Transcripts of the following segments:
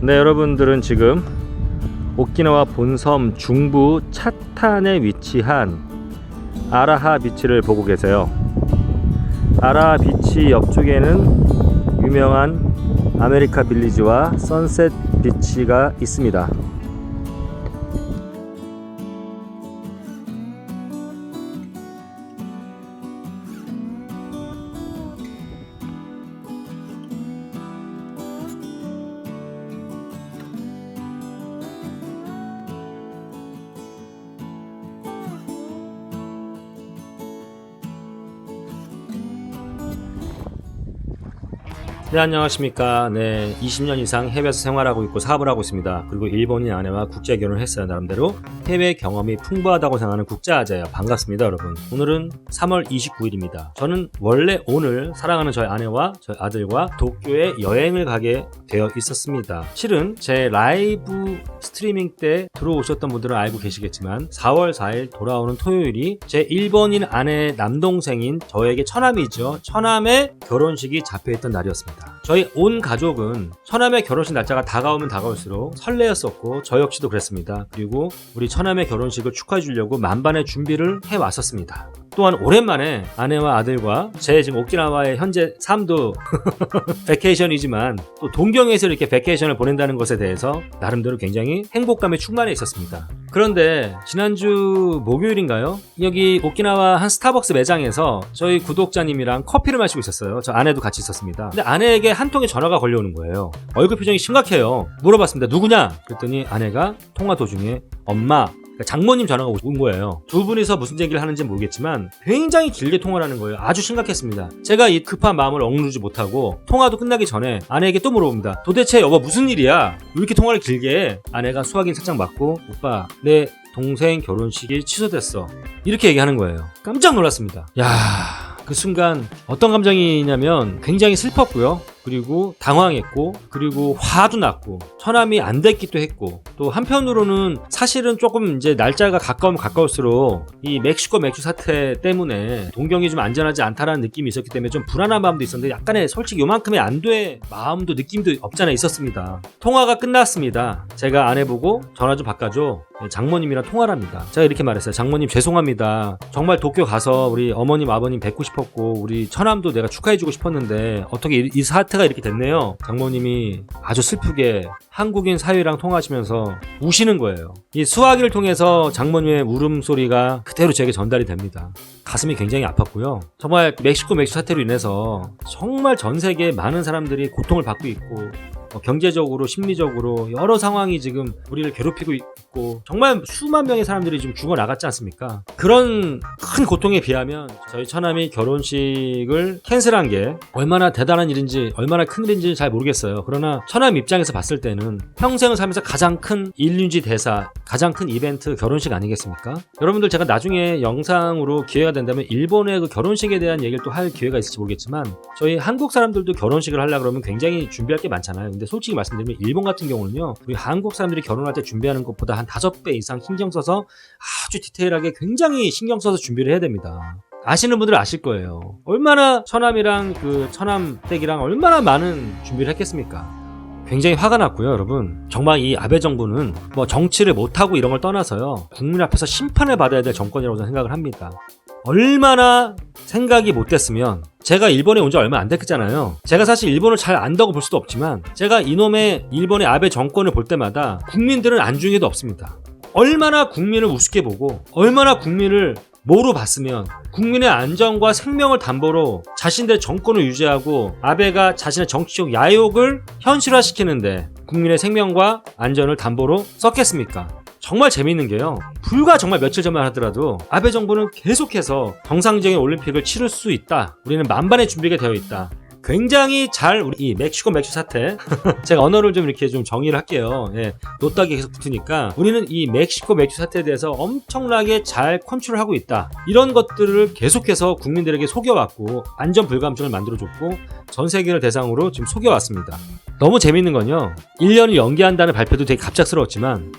네, 여러분들은 지금 오키나와 본섬 중부 차탄에 위치한 아라하 비치를 보고 계세요. 아라하 비치 옆쪽에는 유명한 아메리카 빌리지와 선셋 비치가 있습니다. 네, 안녕하십니까. 네, 20년 이상 해외에서 생활하고 있고 사업을 하고 있습니다. 그리고 일본인 아내와 국제 결혼을 했어요. 나름대로 해외 경험이 풍부하다고 생각하는 국제아재예요. 반갑습니다, 여러분. 오늘은 3월 29일입니다. 저는 원래 오늘 사랑하는 저희 아내와 저희 아들과 도쿄에 여행을 가게 되어 있었습니다. 실은 제 라이브 스트리밍 때 들어오셨던 분들은 알고 계시겠지만 4월 4일 돌아오는 토요일이 제 일본인 아내 남동생인 저에게 처남이죠. 처남의 결혼식이 잡혀있던 날이었습니다. 저희 온 가족은 처남의 결혼식 날짜가 다가오면 다가올수록 설레었었고 저 역시도 그랬습니다. 그리고 우리 처남의 결혼식을 축하해 주려고 만반의 준비를 해왔었습니다. 또한 오랜만에 아내와 아들과 제 지금 오키나와의 현재 삶도 베케이션이지만 또 동경에서 이렇게 베케이션을 보낸다는 것에 대해서 나름대로 굉장히 행복감에 충만해 있었습니다. 그런데 지난주 목요일인가요? 여기 오키나와 한 스타벅스 매장에서 저희 구독자님이랑 커피를 마시고 있었어요. 저 아내도 같이 있었습니다. 근데 아내에게 한 통의 전화가 걸려오는 거예요. 얼굴 표정이 심각해요. 물어봤습니다. 누구냐? 그랬더니 아내가 통화 도중에 엄마, 장모님 전화가 온 거예요. 두 분이서 무슨 얘기를 하는지 모르겠지만 굉장히 길게 통화를 하는 거예요. 아주 심각했습니다. 제가 이 급한 마음을 억누르지 못하고 통화도 끝나기 전에 아내에게 또 물어봅니다. 도대체 여보 무슨 일이야? 왜 이렇게 통화를 길게 해? 아내가 수화기를 살짝 맞고 오빠 내 동생 결혼식이 취소됐어. 이렇게 얘기하는 거예요. 깜짝 놀랐습니다. 그 순간 어떤 감정이냐면 굉장히 슬펐고요. 그리고 당황했고, 그리고 화도 났고, 처남이 안 됐기도 했고, 또 한편으로는 사실은 조금 이제 날짜가 가까우면 가까울수록 이 멕시코 맥주 사태 때문에 동경이 좀 안전하지 않다라는 느낌이 있었기 때문에 좀 불안한 마음도 있었는데 약간의 솔직히 요만큼의 안도의 마음도 느낌도 없잖아 있었습니다. 통화가 끝났습니다. 제가 아내 보고 전화 좀 바꿔줘. 장모님이랑 통화를 합니다. 제가 이렇게 말했어요. 장모님 죄송합니다. 정말 도쿄 가서 우리 어머님 아버님 뵙고 싶었고 우리 처남도 내가 축하해주고 싶었는데 어떻게 이 사태가 이렇게 됐네요. 장모님이 아주 슬프게 한국인 사위랑 통화하시면서 우시는 거예요. 이 수화기를 통해서 장모님의 울음소리가 그대로 제게 전달이 됩니다. 가슴이 굉장히 아팠고요. 정말 멕시코 맥주 사태로 인해서 정말 전 세계 많은 사람들이 고통을 받고 있고 경제적으로 심리적으로 여러 상황이 지금 우리를 괴롭히고 있고 정말 수만 명의 사람들이 지금 죽어나갔지 않습니까? 그런 큰 고통에 비하면 저희 처남이 결혼식을 캔슬한 게 얼마나 대단한 일인지 얼마나 큰 일인지 잘 모르겠어요. 그러나 처남 입장에서 봤을 때는 평생을 살면서 가장 큰 일륜지 대사, 가장 큰 이벤트 결혼식 아니겠습니까? 여러분들 제가 나중에 영상으로 기회가 된다면 일본의 그 결혼식에 대한 얘기를 또 할 기회가 있을지 모르겠지만 저희 한국 사람들도 결혼식을 하려고 그러면 굉장히 준비할 게 많잖아요. 근데 솔직히 말씀드리면 일본 같은 경우는요, 우리 한국 사람들이 결혼할 때 준비하는 것보다 한 5배 이상 신경 써서 아주 디테일하게 굉장히 신경 써서 준비를 해야 됩니다. 아시는 분들은 아실 거예요. 얼마나 처남이랑 그 처남 댁이랑 얼마나 많은 준비를 했겠습니까? 굉장히 화가 났고요, 여러분. 정말 이 아베 정부는 뭐 정치를 못하고 이런 걸 떠나서요, 국민 앞에서 심판을 받아야 될 정권이라고 저는 생각을 합니다. 얼마나 생각이 못됐으면 제가 일본에 온 지 얼마 안 됐잖아요. 제가 사실 일본을 잘 안다고 볼 수도 없지만 제가 이놈의 일본의 아베 정권을 볼 때마다 국민들은 안중에도 없습니다. 얼마나 국민을 우습게 보고 얼마나 국민을 뭐로 봤으면 국민의 안전과 생명을 담보로 자신들의 정권을 유지하고 아베가 자신의 정치적 야욕을 현실화시키는데 국민의 생명과 안전을 담보로 썼겠습니까? 정말 재미있는 게요, 불과 정말 며칠 전만 하더라도 아베 정부는 계속해서 정상적인 올림픽을 치를 수 있다, 우리는 만반의 준비가 되어 있다, 굉장히 잘 우리 이 멕시코 맥주 사태 제가 언어를 좀 이렇게 좀 정의를 할게요. 노딱이 계속 붙으니까 우리는 이 멕시코 맥주 사태에 대해서 엄청나게 잘 컨트롤하고 있다, 이런 것들을 계속해서 국민들에게 속여왔고 안전 불감증을 만들어줬고 전 세계를 대상으로 지금 속여왔습니다. 너무 재밌는 건요, 1년을 연기한다는 발표도 되게 갑작스러웠지만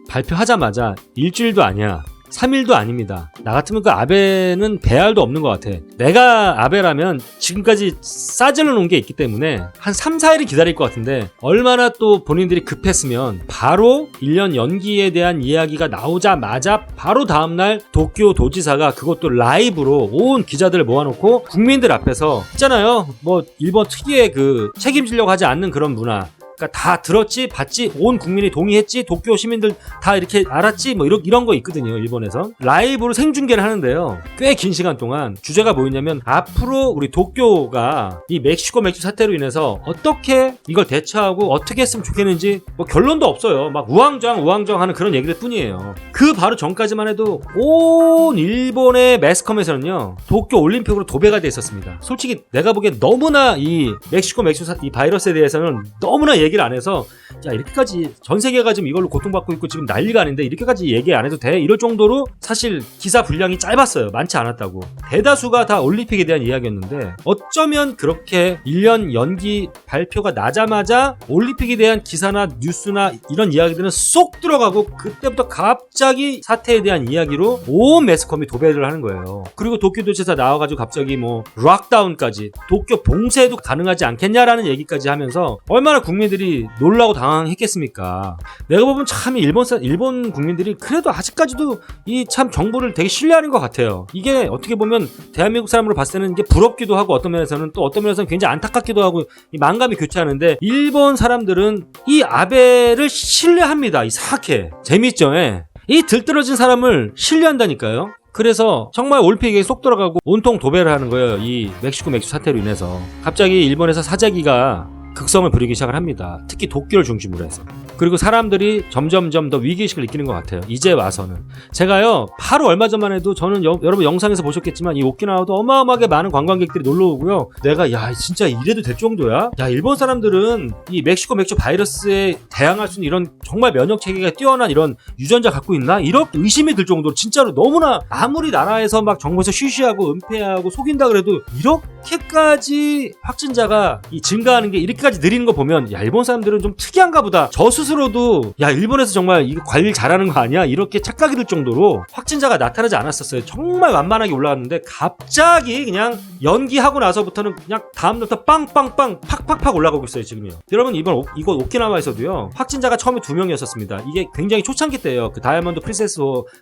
발표하자마자 일주일도 아니야 3일도 아닙니다. 나 같으면 그 아베는 배알도 없는 것 같아. 내가 아베라면 지금까지 싸질러 놓은 게 있기 때문에 한 3, 4일은 기다릴 것 같은데 얼마나 또 본인들이 급했으면 바로 1년 연기에 대한 이야기가 나오자마자 바로 다음날 도쿄 도지사가 그것도 라이브로 온 기자들을 모아놓고 국민들 앞에서 있잖아요. 뭐 일본 특유의 그 책임지려고 하지 않는 그런 문화. 그러니까 다 들었지, 봤지, 온 국민이 동의했지, 도쿄 시민들 다 이렇게 알았지, 뭐 이런 거 있거든요, 일본에서. 라이브로 생중계를 하는데요. 꽤 긴 시간 동안 주제가 뭐였냐면 앞으로 우리 도쿄가 이 멕시코 맥주 사태로 인해서 어떻게 이걸 대처하고 어떻게 했으면 좋겠는지 뭐 결론도 없어요. 막 우왕좌왕 하는 그런 얘기들 뿐이에요. 그 바로 전까지만 해도 온 일본의 매스컴에서는요, 도쿄 올림픽으로 도배가 돼 있었습니다. 솔직히 내가 보기엔 너무나 이 멕시코 맥주 이 바이러스에 대해서는 너무나 얘기를 안 해서 야 이렇게까지 전 세계가 지금 이걸로 고통받고 있고 지금 난리가 아닌데 이렇게까지 얘기 안 해도 돼? 이럴 정도로 사실 기사 분량이 짧았어요. 많지 않았다고. 대다수가 다 올림픽에 대한 이야기였는데 어쩌면 그렇게 1년 연기 발표가 나자마자 올림픽에 대한 기사나 뉴스나 이런 이야기들은 쏙 들어가고 그때부터 갑자기 사태에 대한 이야기로 온 매스컴이 도배를 하는 거예요. 그리고 도쿄도지사 나와가지고 갑자기 뭐 락다운까지 도쿄 봉쇄도 가능하지 않겠냐라는 얘기까지 하면서 얼마나 국민들이 놀라고 당황했겠습니까? 내가 보면 참 일본 국민들이 그래도 아직까지도 이 참 정부를 되게 신뢰하는 것 같아요. 이게 어떻게 보면 대한민국 사람으로 봤을 때는 이게 부럽기도 하고 어떤 면에서는 또 어떤 면에서는 굉장히 안타깝기도 하고 이 만감이 교차하는데 일본 사람들은 이 아베를 신뢰합니다. 이 사악해. 재밌죠? 예. 이 들떨어진 사람을 신뢰한다니까요. 그래서 정말 올림픽에 쏙 들어가고 온통 도배를 하는 거예요. 이 멕시코 맥주 사태로 인해서. 갑자기 일본에서 사재기가 극성을 부리기 시작을 합니다. 특히 도쿄를 중심으로 해서. 그리고 사람들이 점점점 더 위기의식을 느끼는 것 같아요. 이제 와서는. 제가요, 바로 얼마 전만 해도 저는 여러분 영상에서 보셨겠지만 이 오키나와도 어마어마하게 많은 관광객들이 놀러 오고요. 내가 야 진짜 이래도 될 정도야? 야 일본 사람들은 이 멕시코 맥주 바이러스에 대항할 수 있는 이런 정말 면역 체계가 뛰어난 이런 유전자 갖고 있나? 이런 의심이 들 정도로 진짜로 너무나 아무리 나라에서 막 정부에서 쉬쉬하고 은폐하고 속인다 그래도 이렇게까지 확진자가 증가하는 게 이렇게까지 느리는 거 보면 야 일본 사람들은 좀 특이한가 보다. 저 스스로도 야 일본에서 정말 이거 관리를 잘하는 거 아니야? 이렇게 착각이 들 정도로 확진자가 나타나지 않았었어요. 정말 완만하게 올라갔는데 갑자기 그냥 연기하고 나서부터는 그냥 다음날부터 빵빵빵 팍팍팍 올라가고 있어요 지금요. 여러분 이번 이곳 오키나와에서도요 확진자가 처음에 2명이었었습니다. 이게 굉장히 초창기 때예요. 그 다이아몬드 프린세스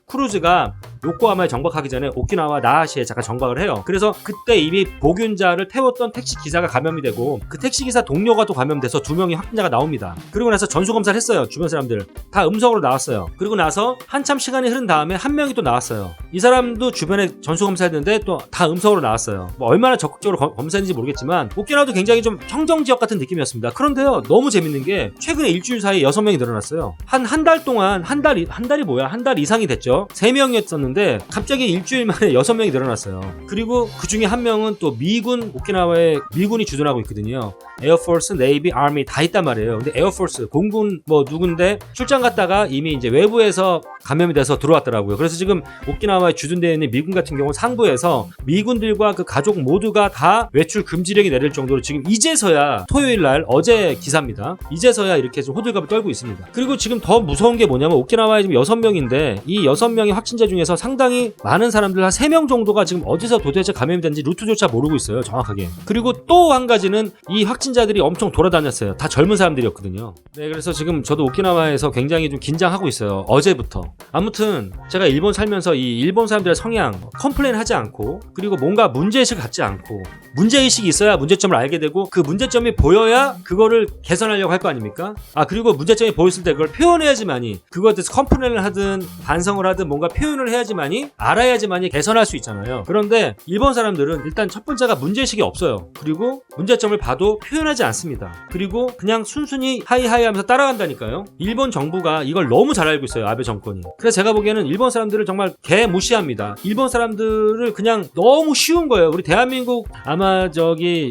크루즈가 요코하마에 정박하기 전에 오키나와 나하시에 잠깐 정박을 해요. 그래서 그때 이미 보균자를 태웠던 택시 기사가 감염이 되고 그 택시 기사 동료가 또 감염돼서 2명이 확진자가 나옵니다. 그리고 나서 전수검사를 했어요. 주변 사람들 다 음성으로 나왔어요. 그리고 나서 한참 시간이 흐른 다음에 한 명이 또 나왔어요. 이 사람도 주변에 전수검사했는데 또 다 음성으로 나왔어요. 뭐 얼마나 적극적으로 검사했는지 모르겠지만 오키나와도 굉장히 좀 청정지역 같은 느낌이었습니다. 그런데요 너무 재밌는 게 최근에 일주일 사이에 6명이 늘어났어요. 한 달 동안 한 달이 뭐야? 한 달 이상이 됐죠. 3명이었었는데 갑자기 일주일 만에 6명이 늘어났어요. 그리고 그 중에 한 명은 또 미군, 오키나와에 미군이 주둔하고 있거든요. 에어포스, 네이비, 아미 다 있단 말이에요. 근데 에어포스, 공군 뭐 누군데 출장 갔다가 이미 이제 외부에서 감염이 돼서 들어왔더라고요. 그래서 지금 오키나와에 주둔되어 있는 미군 같은 경우 상부에서 미군들과 그 가족 모두가 다 외출 금지령이 내릴 정도로 지금 이제서야 토요일 날 어제 기사입니다. 이제서야 이렇게 좀 호들갑을 떨고 있습니다. 그리고 지금 더 무서운 게 뭐냐면 오키나와에 지금 6명인데 이 6명의 확진자 중에서 상당히 많은 사람들 한 3명 정도가 지금 어디서 도대체 감염이 된지 루트조차 모르고 있어요. 정확하게. 그리고 또 한 가지는 이 확진자들이 엄청 돌아다녔어요. 다 젊은 사람들이었거든요. 네, 그래서 지금 저도 오키나와에서 굉장히 좀 긴장하고 있어요. 어제부터. 아무튼 제가 일본 살면서 이 일본 사람들의 성향 컴플레인 하지 않고 그리고 뭔가 문제의식을 갖지 않고 문제의식이 있어야 문제점을 알게 되고 그 문제점이 보여야 그거를 개선하려고 할 거 아닙니까? 그리고 문제점이 보였을 때 그걸 표현해야지만이 그거에 대해서 컴플레인을 하든 반성을 하든 뭔가 표현을 해야지만이 알아야지만이 개선할 수 있잖아요. 그런데 일본 사람들은 일단 첫 번째가 문제의식이 없어요. 그리고 문제점을 봐도 표현하지 않습니다. 그리고 그냥 순순히 하이하이 하면서 따라간다니까요. 일본 정부가 이걸 너무 잘 알고 있어요. 아베 정권이. 그래서 제가 보기에는 일본 사람들을 정말 개무시합니다. 일본 사람들을 그냥 너무 쉬운 거예요. 우리 대한민국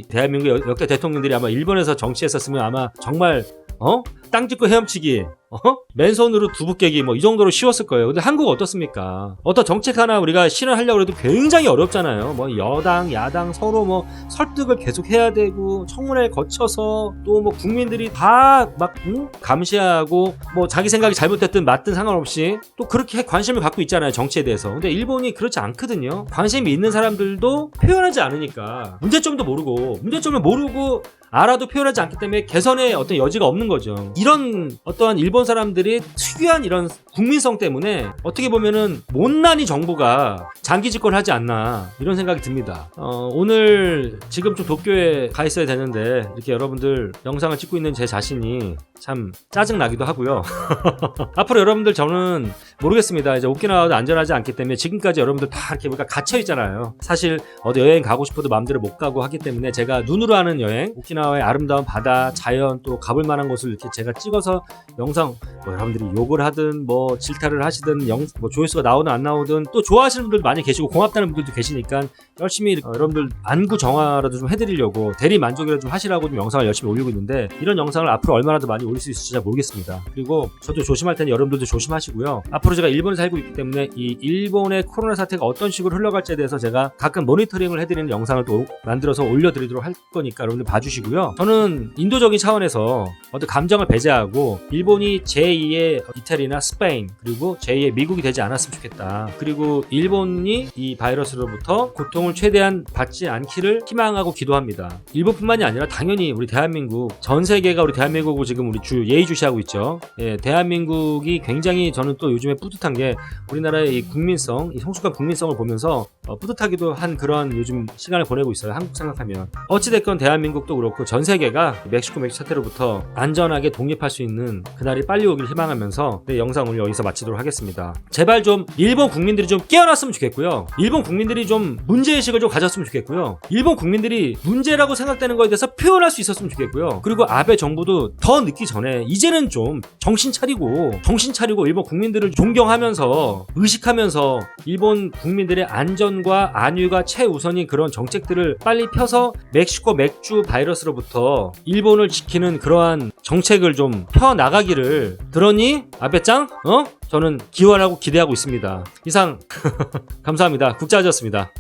대한민국 역대 대통령들이 아마 일본에서 정치했었으면 아마 정말 땅 짚고 헤엄치기, 맨손으로 두부 깨기 뭐 이 정도로 쉬웠을 거예요. 근데 한국 어떻습니까? 어떤 정책 하나 우리가 실현하려고 해도 굉장히 어렵잖아요. 뭐 여당, 야당 서로 뭐 설득을 계속 해야 되고 청문회를 거쳐서 또 뭐 국민들이 다 막 감시하고 뭐 자기 생각이 잘못됐든 맞든 상관없이 또 그렇게 관심을 갖고 있잖아요, 정치에 대해서. 근데 일본이 그렇지 않거든요. 관심이 있는 사람들도 표현하지 않으니까 문제점도 모르고 알아도 표현하지 않기 때문에 개선의 어떤 여지가 없는 거죠. 이런 어떠한 일본 사람들이 특유한 이런 국민성 때문에 어떻게 보면은 못난이 정부가 장기 집권하지 않나 이런 생각이 듭니다. 오늘 지금 좀 도쿄에 가 있어야 되는데 이렇게 여러분들 영상을 찍고 있는 제 자신이 참 짜증나기도 하고요. 앞으로 여러분들 저는 모르겠습니다. 이제 오키나와도 안전하지 않기 때문에 지금까지 여러분들 다 이렇게 뭔가 갇혀 있잖아요. 사실 어디 여행 가고 싶어도 마음대로 못 가고 하기 때문에 제가 눈으로 하는 여행, 오키나와의 아름다운 바다, 자연 또 가볼 만한 곳을 이렇게 제가 찍어서 영상 뭐 여러분들이 욕을 하든 뭐 질타를 하시든 뭐 조회수가 나오든 안 나오든 또 좋아하시는 분들도 많이 계시고 고맙다는 분들도 계시니까 열심히 여러분들 안구 정화라도 좀 해드리려고 대리 만족이라도 좀 하시라고 좀 영상을 열심히 올리고 있는데 이런 영상을 앞으로 얼마나 더 많이 올릴 수 있을지 잘 모르겠습니다. 그리고 저도 조심할 테니 여러분들도 조심하시고요. 앞으로 제가 일본에 살고 있기 때문에 이 일본의 코로나 사태가 어떤 식으로 흘러갈지에 대해서 제가 가끔 모니터링을 해드리는 영상을 또 만들어서 올려드리도록 할 거니까 여러분들 봐주시고요. 저는 인도적인 차원에서 어떤 감정을 배제하고 일본이 제2의 이태리나 스페인 그리고 제2의 미국이 되지 않았으면 좋겠다. 그리고 일본이 이 바이러스로부터 고통을 최대한 받지 않기를 희망하고 기도합니다. 일본뿐만이 아니라 당연히 우리 대한민국, 전 세계가 우리 대한민국을 지금 우리 예의주시하고 있죠. 예, 대한민국이 굉장히 저는 또 요즘에 뿌듯한 게 우리나라의 이 국민성, 이 성숙한 국민성을 보면서 뿌듯하기도 한 그런 요즘 시간을 보내고 있어요. 한국 생각하면. 어찌됐건 대한민국도 그렇고 전 세계가 멕시코 사태로부터 안전하게 독립할 수 있는 그날이 빨리 오길 희망하면서 네, 영상을 여기서 마치도록 하겠습니다. 제발 좀 일본 국민들이 좀 깨어났으면 좋겠고요. 일본 국민들이 좀 문제의식을 좀 가졌으면 좋겠고요. 일본 국민들이 문제라고 생각되는 거에 대해서 표현할 수 있었으면 좋겠고요. 그리고 아베 정부도 더 늦기 전에 이제는 좀 정신 차리고 일본 국민들을 존경하면서 의식하면서 일본 국민들의 안전과 안위가 최우선인 그런 정책들을 빨리 펴서 멕시코 맥주 바이러스로부터 일본을 지키는 그러한 정책을 좀 펴나가기를 들었니? 아베짱? 저는 기원하고 기대하고 있습니다. 이상 감사합니다. 국자아저씨였습니다.